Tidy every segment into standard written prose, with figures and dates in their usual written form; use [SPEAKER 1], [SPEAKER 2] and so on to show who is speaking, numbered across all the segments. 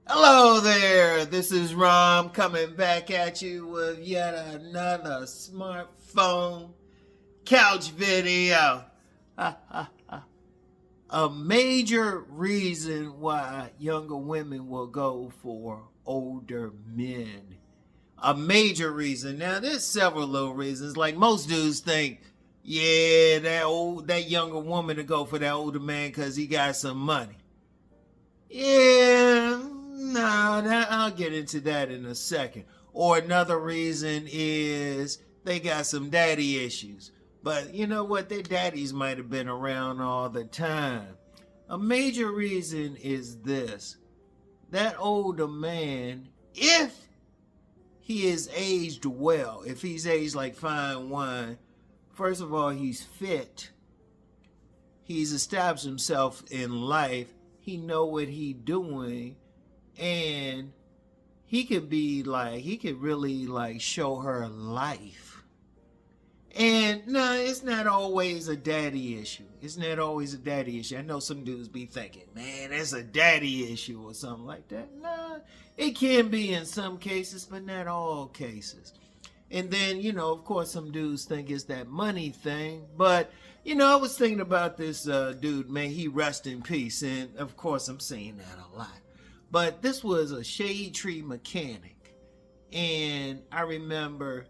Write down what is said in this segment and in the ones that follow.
[SPEAKER 1] Hello there, this is Rom coming back at you with yet another smartphone couch video. A major reason why younger women will go for older men. A major reason. Now, there's several little reasons. Like most dudes think, yeah, that younger woman to go for that older man because he got some money. Yeah, no, I'll get into that in a second. Or another reason is they got some daddy issues. But you know what? Their daddies might have been around all the time. A major reason is this: that older man, if he is aged well, if he's aged like fine wine, first of all, he's fit. He's established himself in life. He know what he doing, and he could really like show her life. And no, it's not always a daddy issue. It's not always a daddy issue. I know some dudes be thinking, man, that's a daddy issue or something like that. Nah, it can be in some cases, but not all cases. And then, of course, some dudes think it's that money thing. But, I was thinking about this dude, may he rest in peace. And, of course, I'm saying that a lot. But this was a shade tree mechanic. And I remember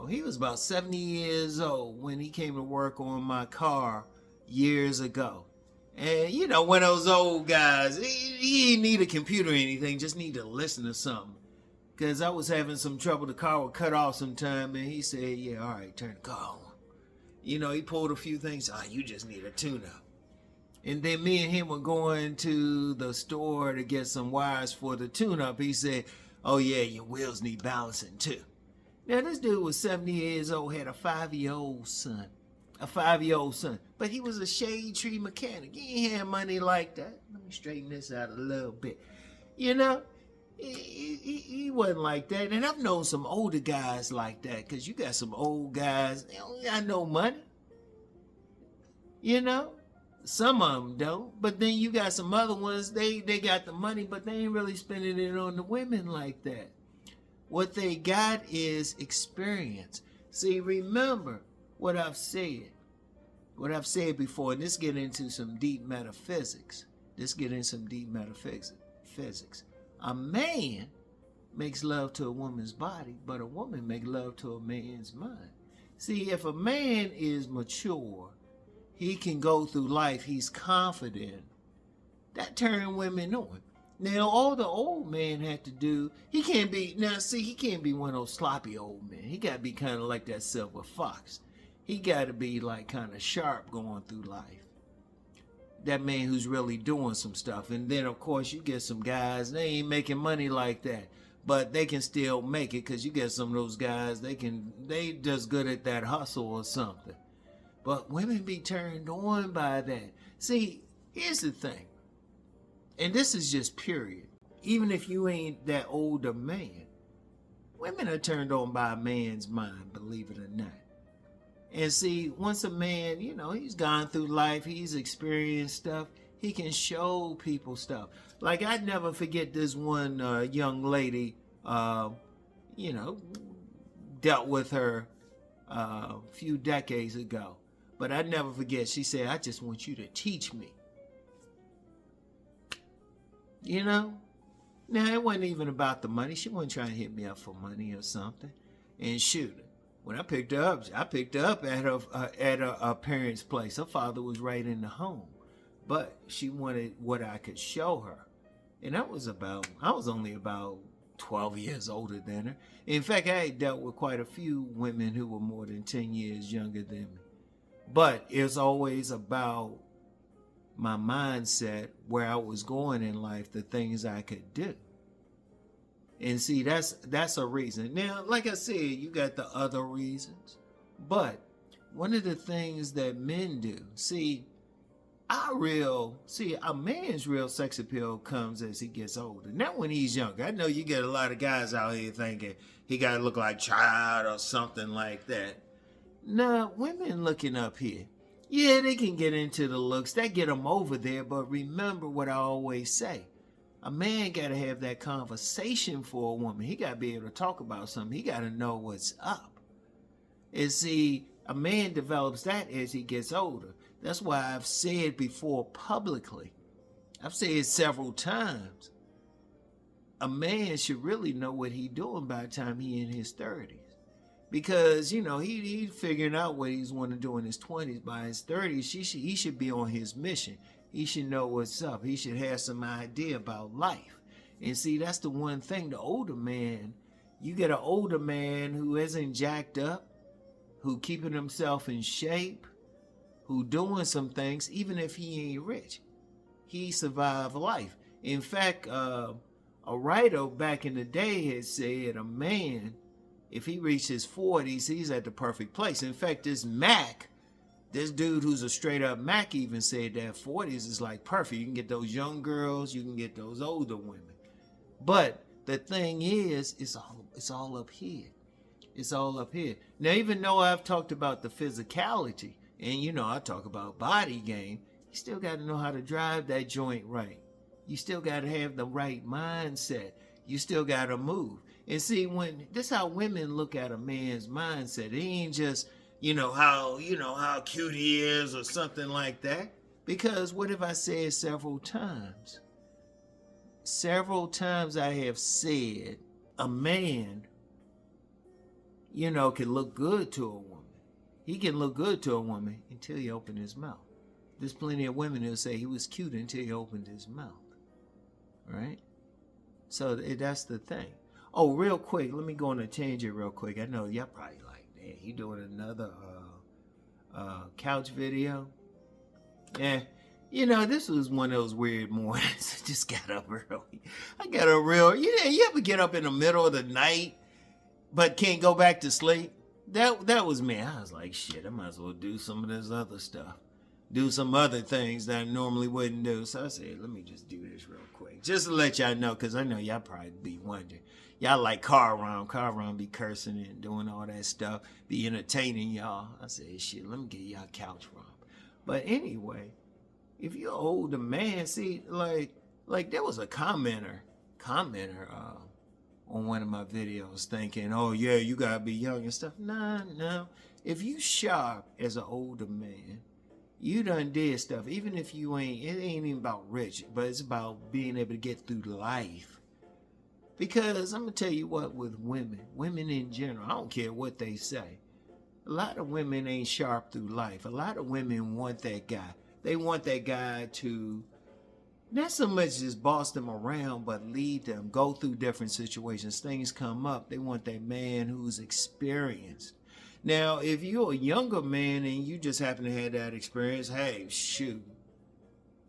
[SPEAKER 1] he was about 70 years old when he came to work on my car years ago. And, one of those old guys, he didn't need a computer or anything, just need to listen to something. Because I was having some trouble. The car would cut off sometime, and he said, yeah, all right, turn the car on. He pulled a few things. You just need a tune-up. And then me and him were going to the store to get some wires for the tune-up. He said, oh, yeah, your wheels need balancing, too. Now, this dude was 70 years old, had a 5-year-old son. But he was a shade tree mechanic. He ain't had money like that. Let me straighten this out a little bit. He wasn't like that. And I've known some older guys like that, because you got some old guys, they don't got no money. Some of them don't. But then you got some other ones, they got the money, but they ain't really spending it on the women like that. What they got is experience. See, remember what I've said before, and this get into some deep metaphysics. Physics. A man makes love to a woman's body, but a woman makes love to a man's mind. See, if a man is mature, he can go through life, he's confident. That turns women on. Now, all the old man had to do, he can't be one of those sloppy old men. He got to be kind of like that silver fox. He got to be like kind of sharp going through life. That man who's really doing some stuff. And then, of course, you get some guys, they ain't making money like that, but they can still make it, because you get some of those guys, they just good at that hustle or something. But women be turned on by that. See, here's the thing. And this is just period. Even if you ain't that older man, women are turned on by a man's mind, believe it or not. And see, once a man, he's gone through life, he's experienced stuff, he can show people stuff. Like, I'd never forget this one young lady, dealt with her a few decades ago. But I'd never forget, she said, I just want you to teach me. Now, it wasn't even about the money. She wasn't trying to hit me up for money or something. And shoot, when I picked her up at her parents' place. Her father was right in the home. But she wanted what I could show her. And I was only about 12 years older than her. In fact, I had dealt with quite a few women who were more than 10 years younger than me. But it was always about my mindset, where I was going in life, the things I could do. And see, that's a reason. Now, like I said, you got the other reasons. But one of the things that men do, a man's real sex appeal comes as he gets older, not when he's younger. I know you get a lot of guys out here thinking he got to look like child or something like that. Nah, women looking up here, yeah, they can get into the looks. That get them over there. But remember what I always say. A man got to have that conversation for a woman. He got to be able to talk about something. He got to know what's up. And see, a man develops that as he gets older. That's why I've said before publicly, I've said several times, a man should really know what he's doing by the time he in his 30s. Because, you know, he's figuring out what he's want to do in his 20s. By his 30s, he should be on his mission. He should know what's up. He should have some idea about life. And see, that's the one thing, the older man, you get an older man who isn't jacked up, who keeping himself in shape, who doing some things, even if he ain't rich. He survived life. In fact, a writer back in the day had said a man, if he reaches his 40s, he's at the perfect place. In fact, this MACK, this dude who's a straight up MACK even said that 40s is like perfect. You can get those young girls, you can get those older women. But the thing is, it's all up here. It's all up here. Now, even though I've talked about the physicality, and you know, I talk about body game, you still got to know how to drive that joint right. You still got to have the right mindset. You still got to move. And see, this how women look at a man's mindset. It ain't just, how cute he is or something like that. Because what have I said several times? Several times I have said a man, can look good to a woman. He can look good to a woman until he opened his mouth. There's plenty of women who'll say he was cute until he opened his mouth. Right? So that's the thing. Oh, real quick, let me go on a tangent real quick. I know y'all probably like, man, he doing another couch video. Yeah. This was one of those weird mornings. I just got up early. I got up you ever get up in the middle of the night but can't go back to sleep? That was me. I was like, shit, I might as well do some of this other stuff. Do some other things that I normally wouldn't do. So I said, let me just do this real quick. Just to let y'all know, because I know y'all probably be wondering. Y'all like Car Ron be cursing and doing all that stuff, be entertaining y'all. I said, shit, let me get y'all couch Ron. But anyway, if you're an older man, see, like there was a commenter on one of my videos thinking, oh yeah, you gotta be young and stuff. No. If you sharp as an older man, you done did stuff. Even if you ain't, it ain't even about rich, but it's about being able to get through life. Because I'm gonna tell you what, with women in general, I don't care what they say. A lot of women ain't sharp through life. A lot of women want that guy. They want that guy to not so much just boss them around, but lead them, go through different situations. Things come up. They want that man who's experienced. Now, if you're a younger man and you just happen to have that experience, hey, shoot,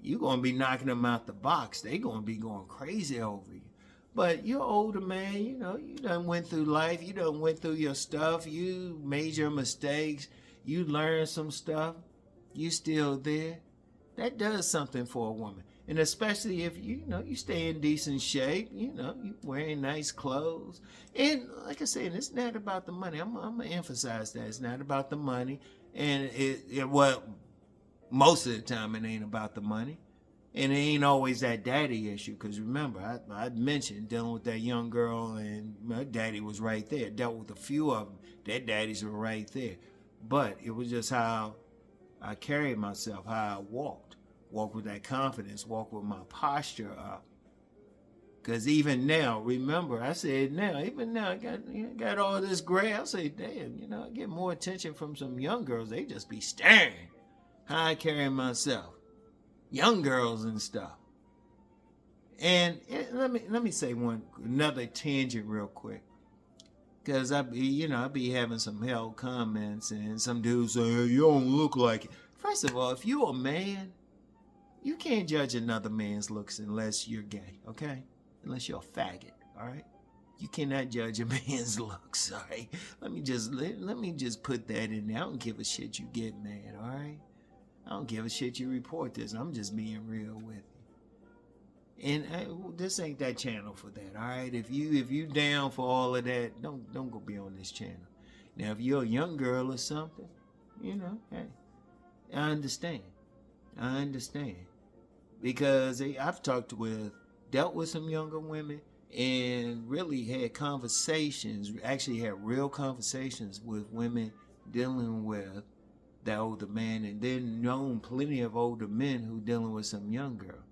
[SPEAKER 1] you're going to be knocking them out the box. They're going to be going crazy over you. But you're an older man, you done went through life. You done went through your stuff. You made your mistakes. You learned some stuff. You still there. That does something for a woman. And especially if you stay in decent shape, you wearing nice clothes. And like I said, it's not about the money. I'm going to emphasize that. It's not about the money. And most of the time it ain't about the money. And it ain't always that daddy issue. Because remember, I mentioned dealing with that young girl and my daddy was right there. Dealt with a few of them. Their daddies were right there. But it was just how I carried myself, how I walked. Walk with that confidence, walk with my posture up. Because even now, remember, I said now, even now, I got all this gray. I say, damn, I get more attention from some young girls. They just be staring how I carry myself. Young girls and stuff. And let me say another tangent real quick. Because I be having some hell comments and some dudes say, hey, you don't look like it. First of all, if you're a man, you can't judge another man's looks unless you're gay, okay? Unless you're a faggot, all right? You cannot judge a man's looks, all right? Let me just put that in there. I don't give a shit you get mad, all right? I don't give a shit you report this. I'm just being real with you. And this ain't that channel for that, all right? If you down for all of that, don't go be on this channel. Now, if you're a young girl or something, hey, I understand. Because I've talked with dealt with some younger women and really had conversations, actually had real conversations with women dealing with that older man, and then known plenty of older men who dealing with some young girl.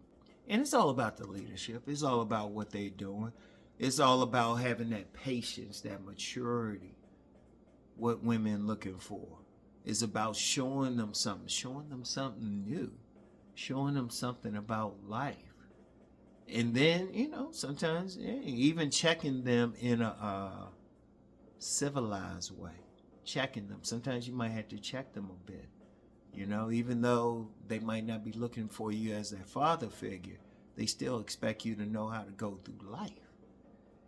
[SPEAKER 1] And it's all about the leadership. It's all about what they're doing. It's all about having that patience, that maturity, what women looking for. It's about showing them something new, showing them something about life. And then, sometimes even checking them in a civilized way. Checking them. Sometimes you might have to check them a bit. Even though they might not be looking for you as their father figure, they still expect you to know how to go through life.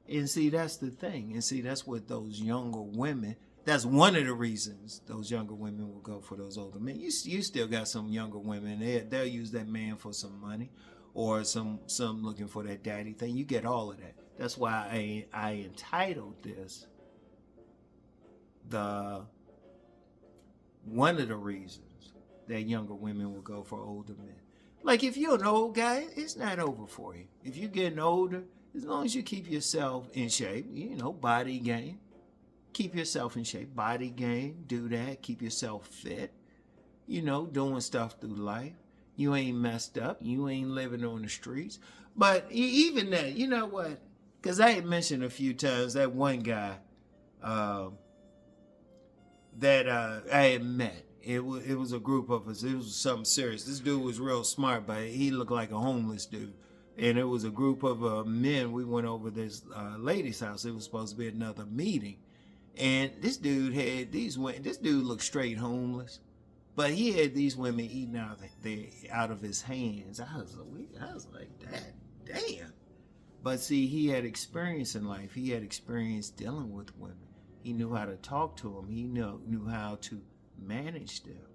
[SPEAKER 1] And see, that's the thing. And see, that's what those younger women, that's one of the reasons those younger women will go for those older men. You still got some younger women, they'll use that man for some money, or some looking for that daddy thing. You get all of that. That's why I entitled this one of the reasons that younger women will go for older men. Like, if you're an old guy, it's not over for you. If you're getting older, as long as you keep yourself in shape, body game, keep yourself in shape, body game, do that, keep yourself fit, doing stuff through life. You ain't messed up. You ain't living on the streets. But even that, you know what? Because I had mentioned a few times that one guy that I had met. It was a group of us. It was something serious. This dude was real smart, but he looked like a homeless dude. And it was a group of men. We went over this lady's house. It was supposed to be another meeting. And this dude had these women. This dude looked straight homeless. But he had these women eating out of his hands. I was like, damn. But see, he had experience in life. He had experience dealing with women. He knew how to talk to them. He knew how to manage them.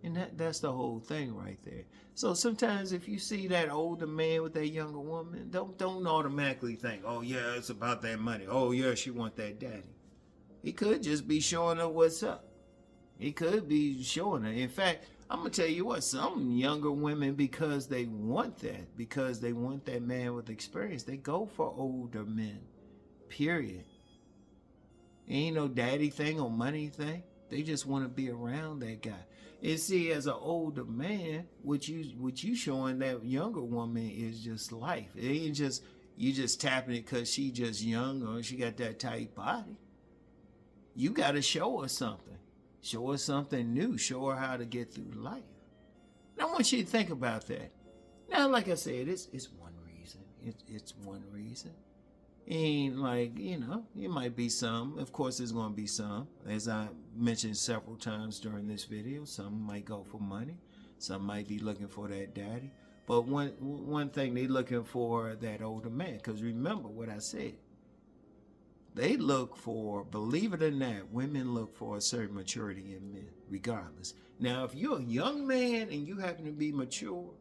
[SPEAKER 1] And that's the whole thing right there. So sometimes if you see that older man with that younger woman, don't automatically think, oh yeah, it's about that money. Oh yeah, she want that daddy. He could just be showing her what's up. He could be showing her. In fact, I'm going to tell you what, some younger women, because they want that man with experience, they go for older men, period. Ain't no daddy thing or money thing. They just want to be around that guy. And see, as an older man, what you showing that younger woman is just life. It ain't just, you just tapping it because she just young or she got that tight body. You got to show her something. Show her something new. Show her how to get through life. And I want you to think about that. Now, like I said, it's one reason. It's one reason. It ain't like, it might be some. Of course, there's going to be some. As I mentioned several times during this video, some might go for money. Some might be looking for that daddy. But one thing, they looking for that older man. Because remember what I said. They look for, believe it or not, women look for a certain maturity in men, regardless. Now, if you're a young man and you happen to be mature,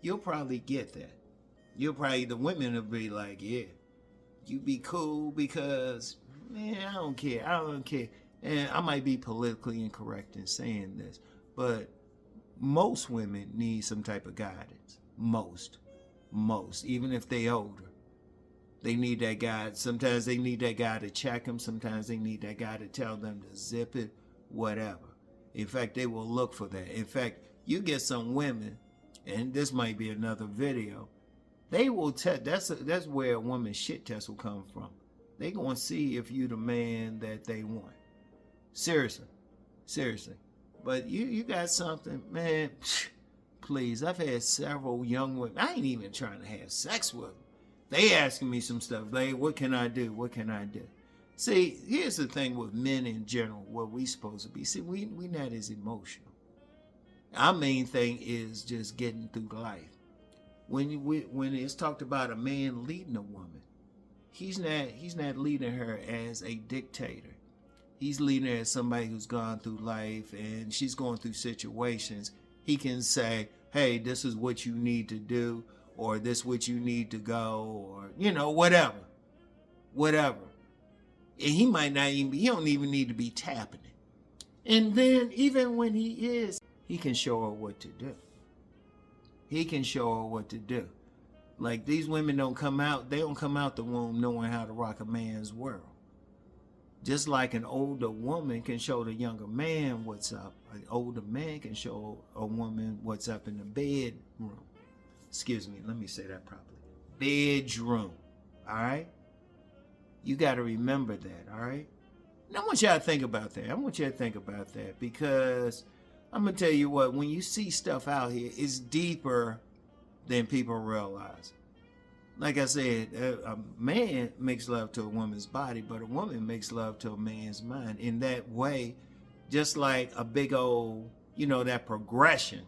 [SPEAKER 1] you'll probably get that. The women will be like, yeah, you be cool because, man, I don't care. And I might be politically incorrect in saying this, but most women need some type of guidance. Most, even if they older. They need that guy. Sometimes they need that guy to check them. Sometimes they need that guy to tell them to zip it, whatever. In fact, they will look for that. In fact, you get some women, and this might be another video, they will test. That's where a woman's shit test will come from. They gonna see if you the man that they want. Seriously. But you got something, man. Please, I've had several young women. I ain't even trying to have sex with them. They asking me some stuff. Like, what can I do? See, here's the thing with men in general, what we supposed to be. See, we not as emotional. Our main thing is just getting through life. When it's talked about a man leading a woman, he's not leading her as a dictator. He's leading her as somebody who's gone through life and she's going through situations. He can say, hey, this is what you need to do, or this is what you need to go, or, whatever. And he might not even he don't even need to be tapping it. And then even when he is, he can show her what to do. Like, these women don't come out the womb knowing how to rock a man's world. Just like an older woman can show the younger man what's up, an older man can show a woman what's up in the bedroom. Excuse me, let me say that properly. Bedroom, all right? You got to remember that, all right? And I want y'all to think about that. Because I'm going to tell you what, when you see stuff out here, it's deeper than people realize. Like I said, a man makes love to a woman's body, but a woman makes love to a man's mind. In that way, just like a big old, that progression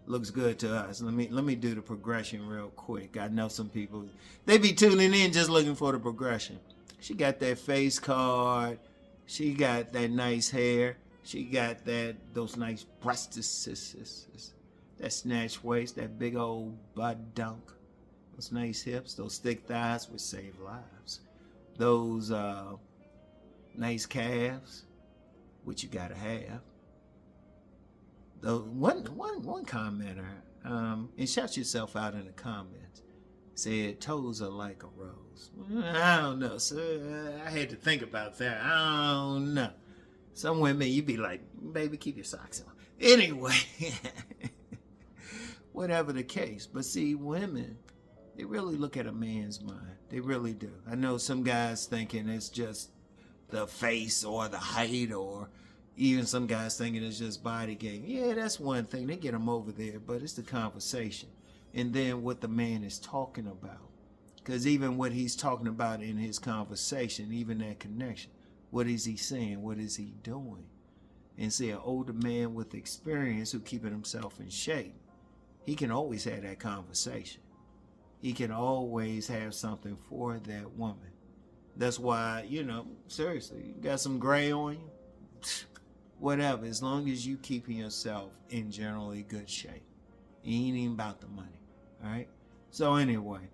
[SPEAKER 1] looks good to us. Let me do the progression real quick. I know some people, they be tuning in just looking for the progression. She got that face card. She got that nice hair. She got those nice breasts, that snatch waist, that big old butt dunk, those nice hips, those thick thighs would save lives. Those nice calves, which you gotta have. One commenter, and shout yourself out in the comments, said toes are like a rose. I don't know, sir. I had to think about that. I don't know. Some women, you be like, baby, keep your socks on. Anyway, whatever the case. But see, women, they really look at a man's mind. They really do. I know some guys thinking it's just the face or the height, or even some guys thinking it's just body game. Yeah, that's one thing. They get them over there, but it's the conversation. And then what the man is talking about. Because even what he's talking about in his conversation, even that connection, what is he saying? What is he doing? And see, an older man with experience who keeping himself in shape, he can always have that conversation. He can always have something for that woman. That's why, seriously, you got some gray on you? Whatever, as long as you keeping yourself in generally good shape. It ain't even about the money, all right? So anyway,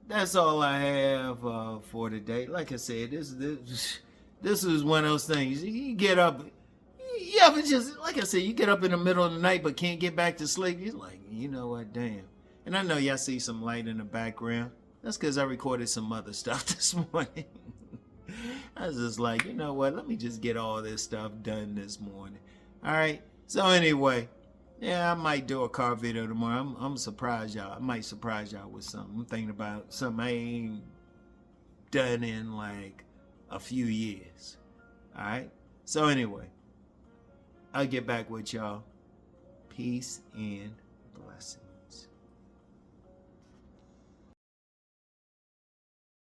[SPEAKER 1] that's all I have for today. Like I said, this is one of those things. You get up, but just like I said, you get up in the middle of the night but can't get back to sleep. You're like, you know what, damn. And I know y'all see some light in the background. That's because I recorded some other stuff this morning. I was just like, you know what, let me just get all this stuff done this morning. All right. So anyway, yeah, I might do a car video tomorrow. I'm surprised y'all. I might surprise y'all with something. I'm thinking about something I ain't done in like a few years. All right. So anyway, I'll get back with y'all. Peace and